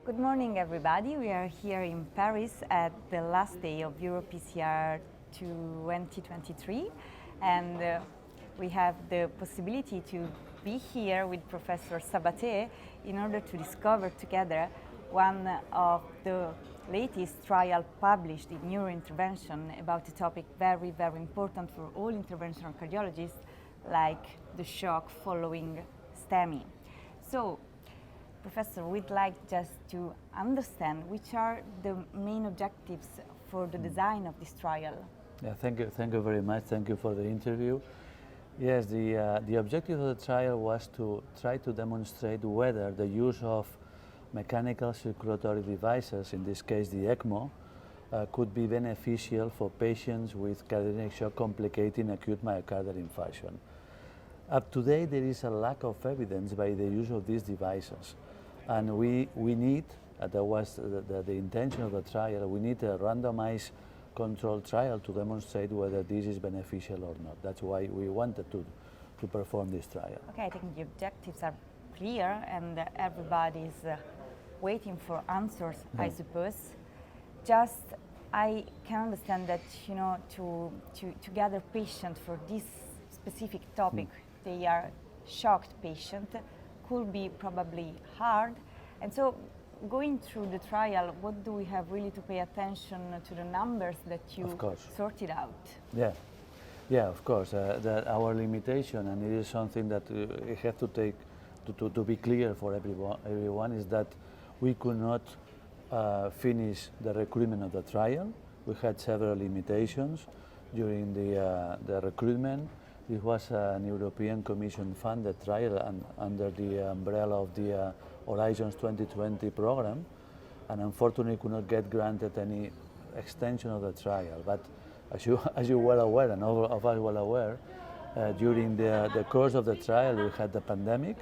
Good morning, everybody. We are here in Paris at the last day of EuroPCR 2023, and we have the possibility to be here with Professor Sabate in order to discover together one of the latest trial published in neurointervention about a topic very, very important for all interventional cardiologists, like the shock following STEMI. So, Professor, we'd like just to understand which are the main objectives for the design of this trial. Yeah, thank you very much. Thank you for the interview. Yes, the objective of the trial was to try to demonstrate whether the use of mechanical circulatory devices, in this case the ECMO, could be beneficial for patients with cardiac shock complicating acute myocardial infarction. Up to date, there is a lack of evidence by the use of these devices. And we need, that was the intention of the trial, we need a randomized controlled trial to demonstrate whether this is beneficial or not. That's why we wanted to perform this trial. Okay, I think the objectives are clear and everybody is waiting for answers, I suppose. Just, I can understand that, to gather patients for this specific topic, they are shocked patients, could be probably hard. And so going through the trial, what do we have really to pay attention to the numbers that you sorted out? Yeah, of course. Our limitation, and it is something that we have to take to be clear for everyone, is that we could not finish the recruitment of the trial. We had several limitations during the recruitment. It was an European Commission funded trial and under the umbrella of the Horizons 2020 program, and unfortunately could not get granted any extension of the trial. But as you well aware, and all of us well aware, during the course of the trial we had the pandemic,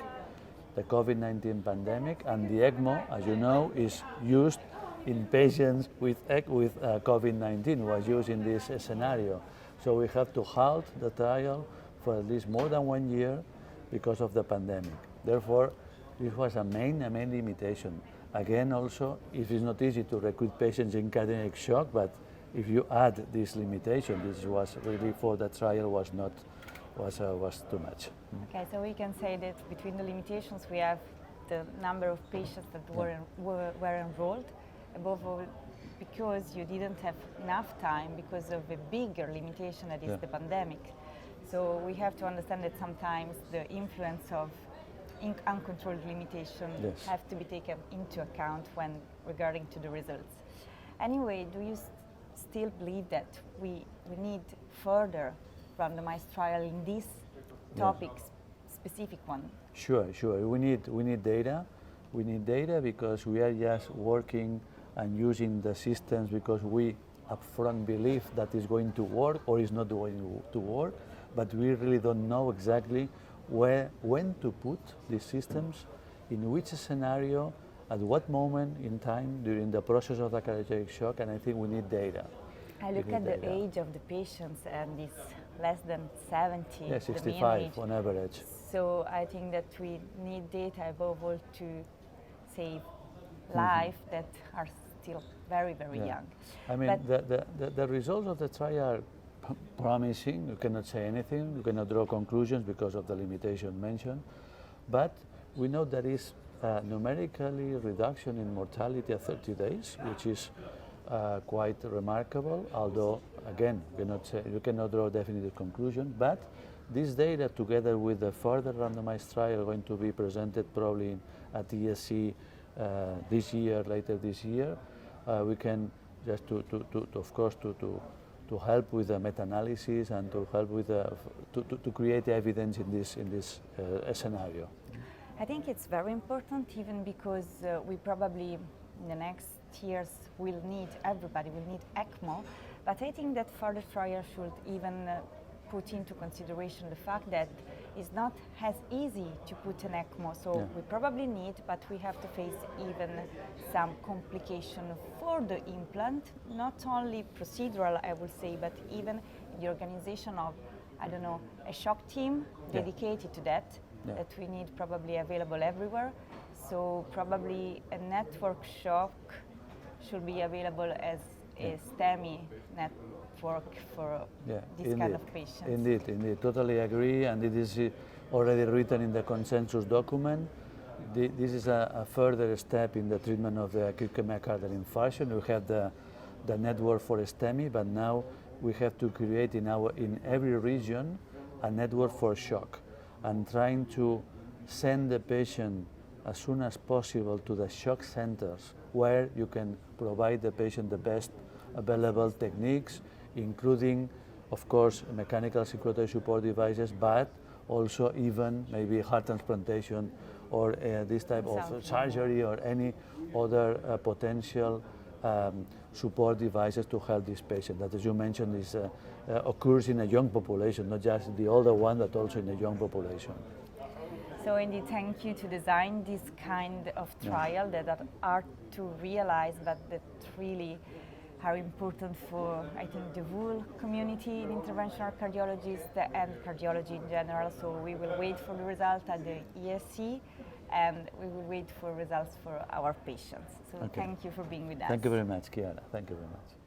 the COVID-19 pandemic, and the ECMO, as you know, is used in patients with COVID-19, was used in this scenario. So we have to halt the trial for at least more than 1 year because of the pandemic. Therefore, this was a main limitation. Again, also, it is not easy to recruit patients in cardiac shock, but if you add this limitation, this was really for the trial was too much. Okay, so we can say that between the limitations we have the number of patients that were enrolled, above all because you didn't have enough time because of a bigger limitation that is the pandemic. So we have to understand that sometimes the influence of uncontrolled limitation have to be taken into account when regarding to the results. Anyway, do you still believe that we need further randomized trial in this topic, specific one? Sure. We need data. We need data because we are just working and using the systems because we upfront believe that is going to work or is not going to work, but we really don't know exactly when to put these systems, in which scenario, at what moment in time during the process of the cardiac shock, and I think we need data. I look at the age of the patients and it's less than 70. Yeah, 65 on average. So I think that we need data above all to save life that are still very, very young. I mean, the results of the trial are promising. You cannot say anything, you cannot draw conclusions because of the limitation mentioned, but we know there is numerically reduction in mortality at 30 days, which is quite remarkable, although again, you cannot draw definitive conclusion, but this data together with the further randomized trial going to be presented probably at ESC later this year, we can just of course to help with the meta-analysis and to help with to create evidence in this scenario. I think it's very important, even because we probably in the next years everybody will need ECMO, but I think that further trials should even put into consideration the fact that it's not as easy to put an ECMO, so we probably need, but we have to face even some complication for the implant, not only procedural, I would say, but even the organization of, I don't know, a shock team dedicated to that, Yeah. that we need probably available everywhere. So probably a network shock should be available as a STEMI network for this kind of patients. Indeed, totally agree, and it is already written in the consensus document. This is a further step in the treatment of the acute myocardial infarction. We have the network for STEMI, but now we have to create in every region a network for shock, and trying to send the patient as soon as possible to the shock centers where you can provide the patient the best available techniques, including, of course, mechanical circulatory support devices, but also even maybe heart transplantation or this type of surgery or any other potential support devices to help this patient. That, as you mentioned, is occurs in a young population, not just the older one, but also in a young population. So indeed, thank you to design this kind of trial that are to realize that really are important for, I think, the whole community, the interventional cardiologists and cardiology in general. So we will wait for the result at the ESC, and we will wait for results for our patients. So thank you for being with us. Thank you very much, Chiara. Thank you very much.